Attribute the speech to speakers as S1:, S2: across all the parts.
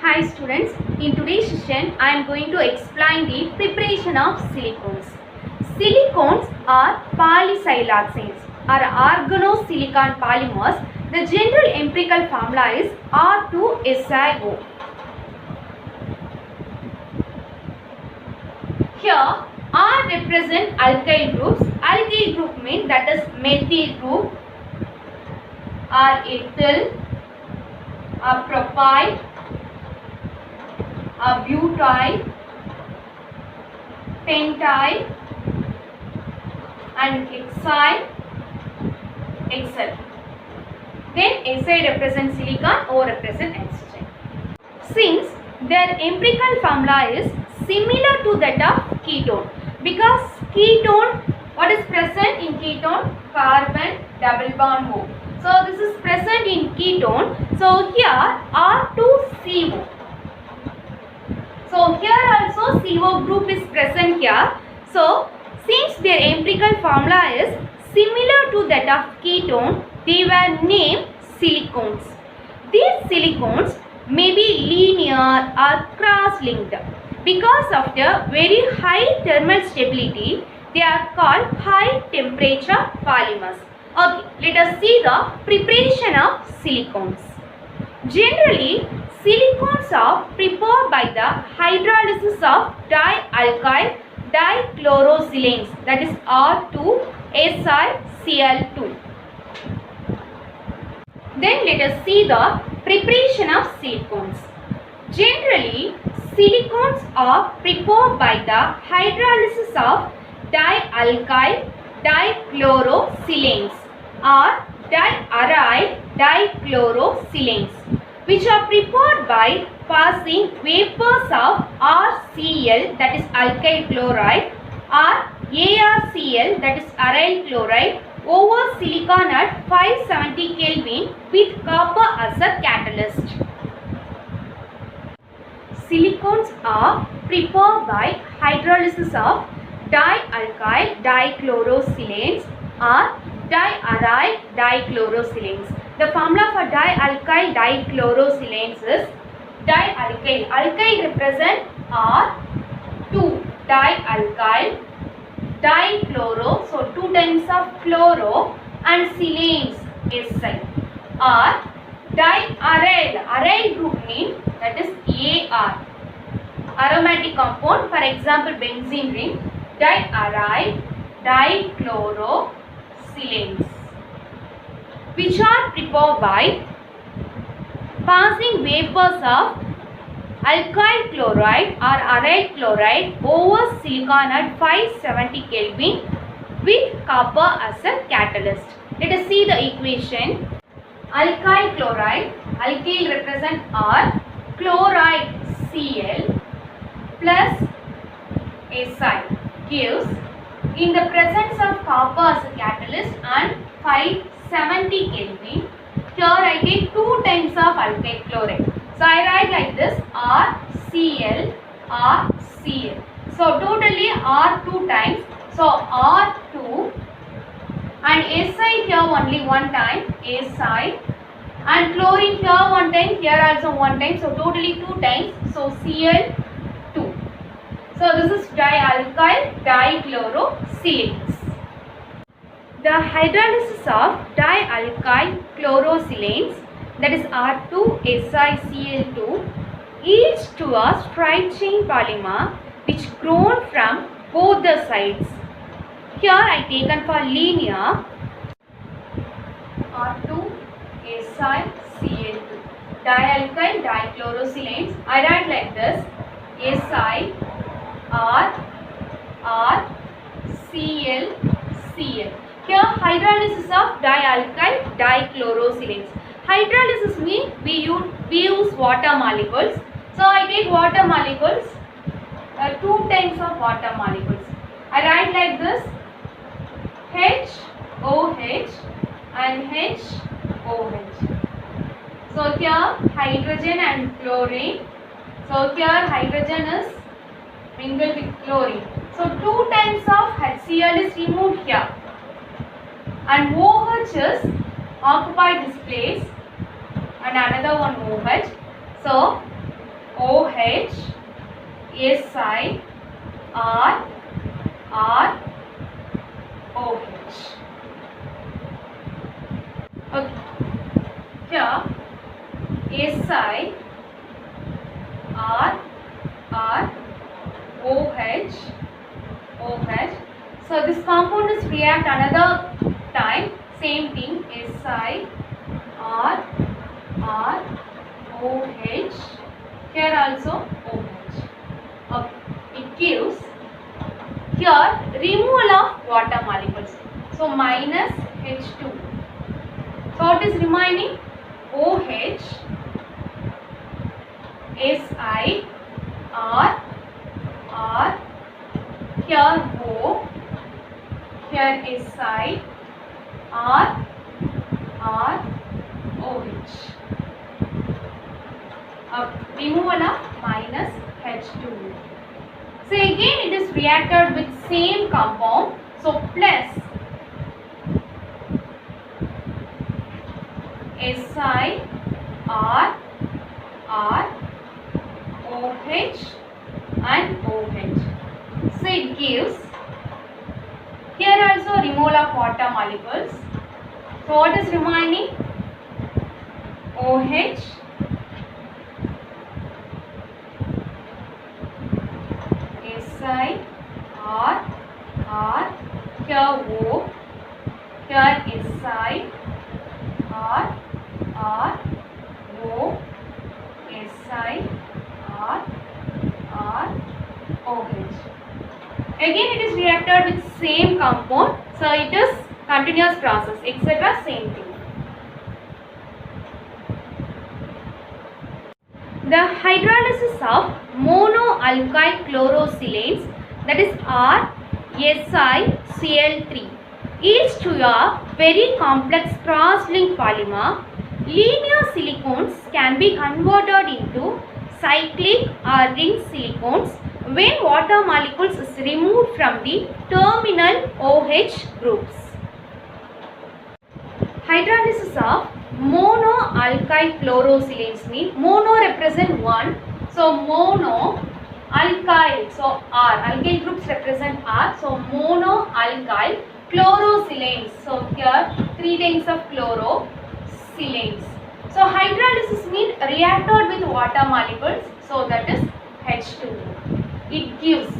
S1: Hi students, in today's session I am going to explain the preparation of silicones. Silicones are polysiloxanes or organosilicon polymers. The general empirical formula is R2SiO. Here R represent alkyl groups. Alkyl group means that is methyl group or ethyl or propyl or butyl, pentyl and hexyl, etc. Then Si represents silicon, O represents oxygen. Since their empirical formula is similar to that of ketone, because ketone, what is present in ketone? Carbon double bond O. So this is present in ketone. So here R2CO. So here also CO group is present here. So since their empirical formula is similar to that of ketone, they were named silicones. These silicones may be linear or cross-linked. Because of the very high thermal stability, they are called high temperature polymers. Okay, let us see the preparation of silicones. Generally, silicones are prepared by the hydrolysis of dialkyl dichlorosilanes, that is R2SiCl2. Then let us see the preparation of silicones. Generally, silicones are prepared by the hydrolysis of dialkyl dichlorosilanes or diaryl dichlorosilanes, which are prepared by passing vapors of RCl, that is alkyl chloride, or ARCl, that is aryl chloride, over silicon at 570 Kelvin with copper as a catalyst. Silicones are prepared by hydrolysis of dialkyl dichlorosilanes or diaryl dichlorosilanes. The formula for dialkyl dichlorosilanes is dialkyl. Alkyl represent R2 dialkyl dichloro, so 2 times of chloro, and silanes Si, or diaryl. Aryl group mean that is Ar, aromatic compound, for example benzene ring, diaryl dichlorosilanes, which are prepared by passing vapors of alkyl chloride or aryl chloride over silicon at 570 Kelvin with copper as a catalyst. Let us see the equation. Alkyl chloride, alkyl represent R, chloride Cl plus Si gives, in the presence of copper as a catalyst and 570 Kelvin, here I take 2 times of alkyl chloride. So I write like this, RCl, RCl. So totally R2 times. So R2 and Si here only 1 time, Si, and chlorine here 1 time, here also 1 time. So totally 2 times. So Cl2. So this is dialkyl dichlorosilanes. The hydrolysis of dialkyl chlorosilanes, that is R2SiCl2, yields to a straight chain polymer which grown from both the sides. Here I taken for linear R2SiCl2 dialkyl dichlorosilanes. I write like this, Si R Cl Cl. Here hydrolysis of dialkyl dichlorosilanes. Hydrolysis means we use water molecules. So I take water molecules, 2 times of water molecules. I write like this, HOH and HOH. So here hydrogen and chlorine. So here hydrogen is mingled with chlorine. So 2 times of HCl is removed here, and OH is occupied this place, and another one OH. So OH, Si, R, R, OH. Okay. Here Si, R, R, OH, OH. So this compound is react another time. Same thing. Si, R, R, OH. Here also OH. Okay. It gives here removal of water molecules. So minus H2. So what is remaining? OH, Si, R, R, here O, here Si, R, R, OH. Removal of minus H2. So again it is reacted with same compound. So plus Si, R, R, OH and OH. So it gives here also removal of water molecules. So what is remaining? OH, Si, R, R, here O, here Si, R, R, O, Si, R, R, OH. Again it is reacted with same compound. So it is continuous process, etc. Same thing. The hydrolysis of monoalkyl chlorosilanes, that is RSiCl3, yields to a very complex cross-linked polymer. Linear silicones can be converted into cyclic or ring silicones when water molecules is removed from the terminal OH groups. Hydrolysis of monoalkyl chlorosilanes means mono represent 1. So mono alkyl, so R, alkyl groups represent R. So monoalkyl chlorosilanes. So here 3 times of chlorosilanes. So hydrolysis means reacted with water molecules. So that is H2O. It gives.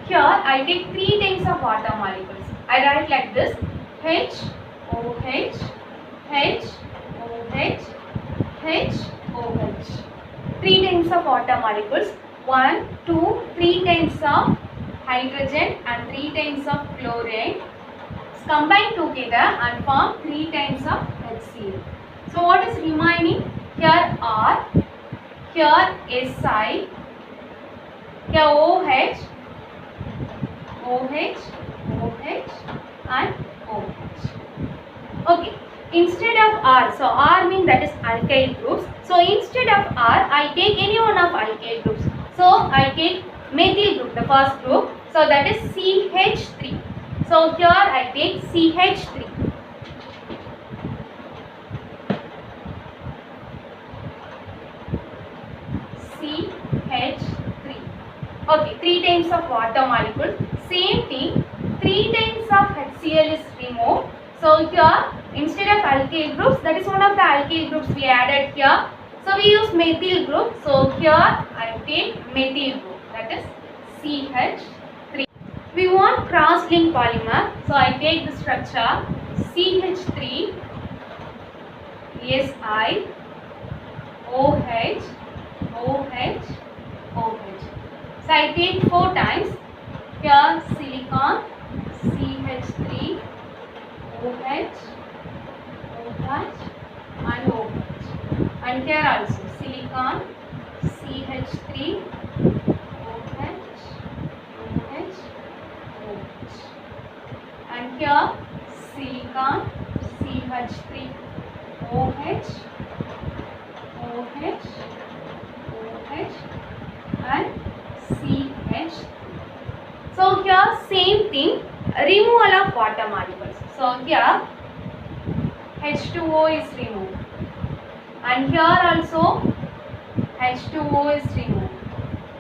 S1: Here I take 3 times of water molecules. I write like this: H, OH, H, OH, H, OH. 3 times of water molecules. 1, 2, 3 times of hydrogen and 3 times of chlorine combine together and form 3 times of HCl. So what is remaining? Here R, here Si, here OH, OH, OH and OH. Okay. Instead of R, so R means that is alkyl groups. So instead of R, I take any one of alkyl groups. So I take methyl group, the first group. So that is CH3. So here I take CH3. CH3. Okay, 3 times of water molecules. Same thing, 3 times of HCl is removed. So here instead of alkyl groups, that is one of the alkyl groups we added here. So we use methyl group. So here I take methyl group, that is CH3. We want cross-linked polymer. So I take the structure CH3, Si, OH, OH, OH. So I take 4 times. Here silicon, CH3, OH, OH and OH. And here also silicon, CH3, OH, OH, OH. And here silicon, CH3, OH, OH, OH and CH3. So here same thing, removal of water molecules. So here H2O is removed, and here also H2O is removed.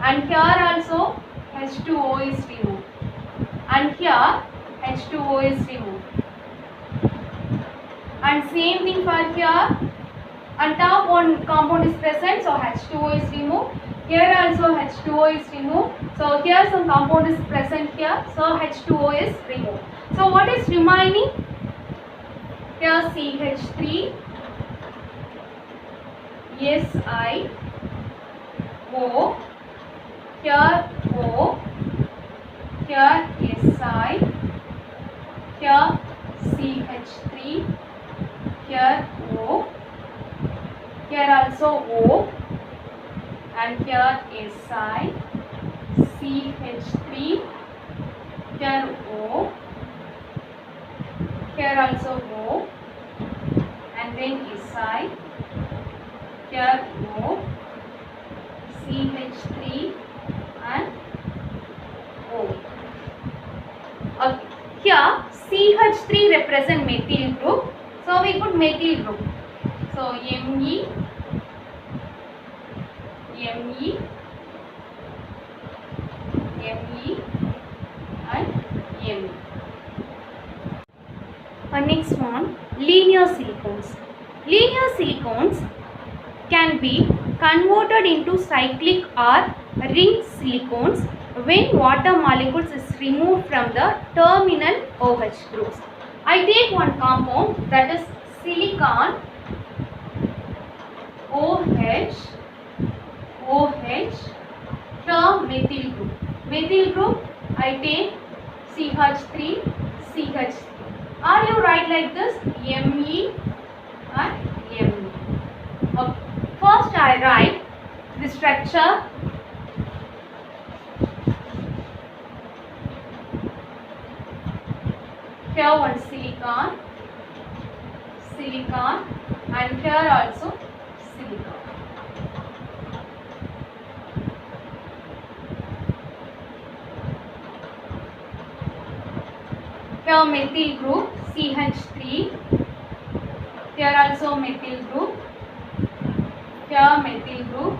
S1: And here also H2O is removed. And here H2O is removed. And same thing for here. On top one compound is present, so H2O is removed. Here also H2O is removed. So here some compound is present here, so H2O is removed. So what is remaining? Here CH3, Si, O, here O, here Si, here CH3, here O, here also O, and here Si, CH3, here O, here also O, and then Si, here O, CH3 and O. Okay. Here CH3 represent methyl group, so we put methyl group. So Me, Me, Me and Me. Next one, linear silicones. Linear silicones can be converted into cyclic or ring silicones when water molecules is removed from the terminal OH groups. I take one compound, that is silicon, OH, here methyl group. Methyl group, I take CH3, CH3. Or you write like this, Me and Me. Okay. First I write the structure. Here one silicon, and here also silicon. Here methyl group CH3, here also methyl group, here methyl group,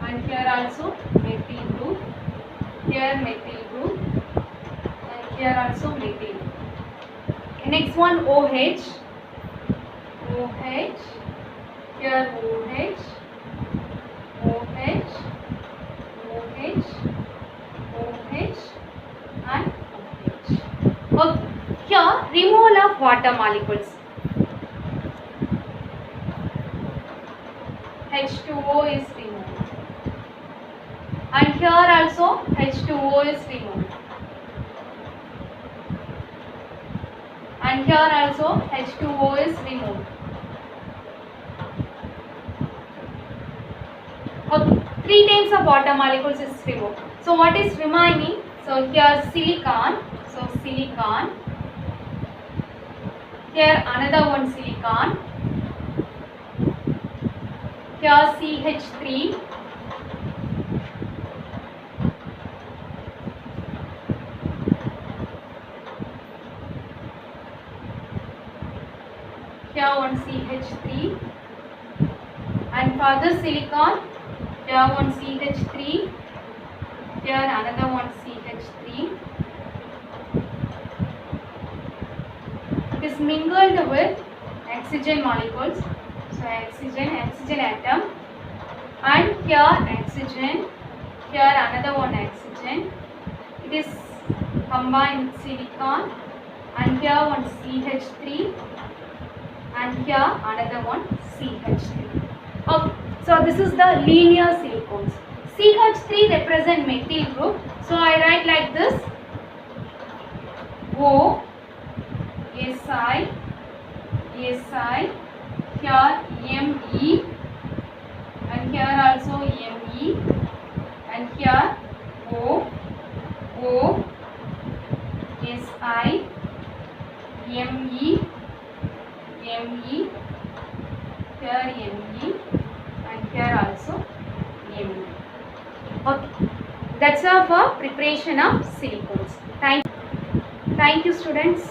S1: and here also methyl group, here methyl group, and here also methyl group. Next one OH, here OH, and okay. Here removal of water molecules. H2O is removed. And here also H2O is removed. And here also H2O is removed. Okay. 3 times of water molecules is removed. So what is remaining? So here silicon. So silicon. Here another one silicon. Here CH3. Here one CH3. And for the silicon, here one CH3. Here another one CH3. It is mingled with oxygen molecules. So oxygen atom, and here oxygen, here another one oxygen. It is combined with silicon, and here one CH3, and here another one CH3. Okay, so this is the linear silicones. CH3 represent methyl group, so I write like this: O, Si, here Me, and here also Me, and here O, Si, Me, here Me, and here also Me. Okay, that's all for preparation of silicones. Thank you students.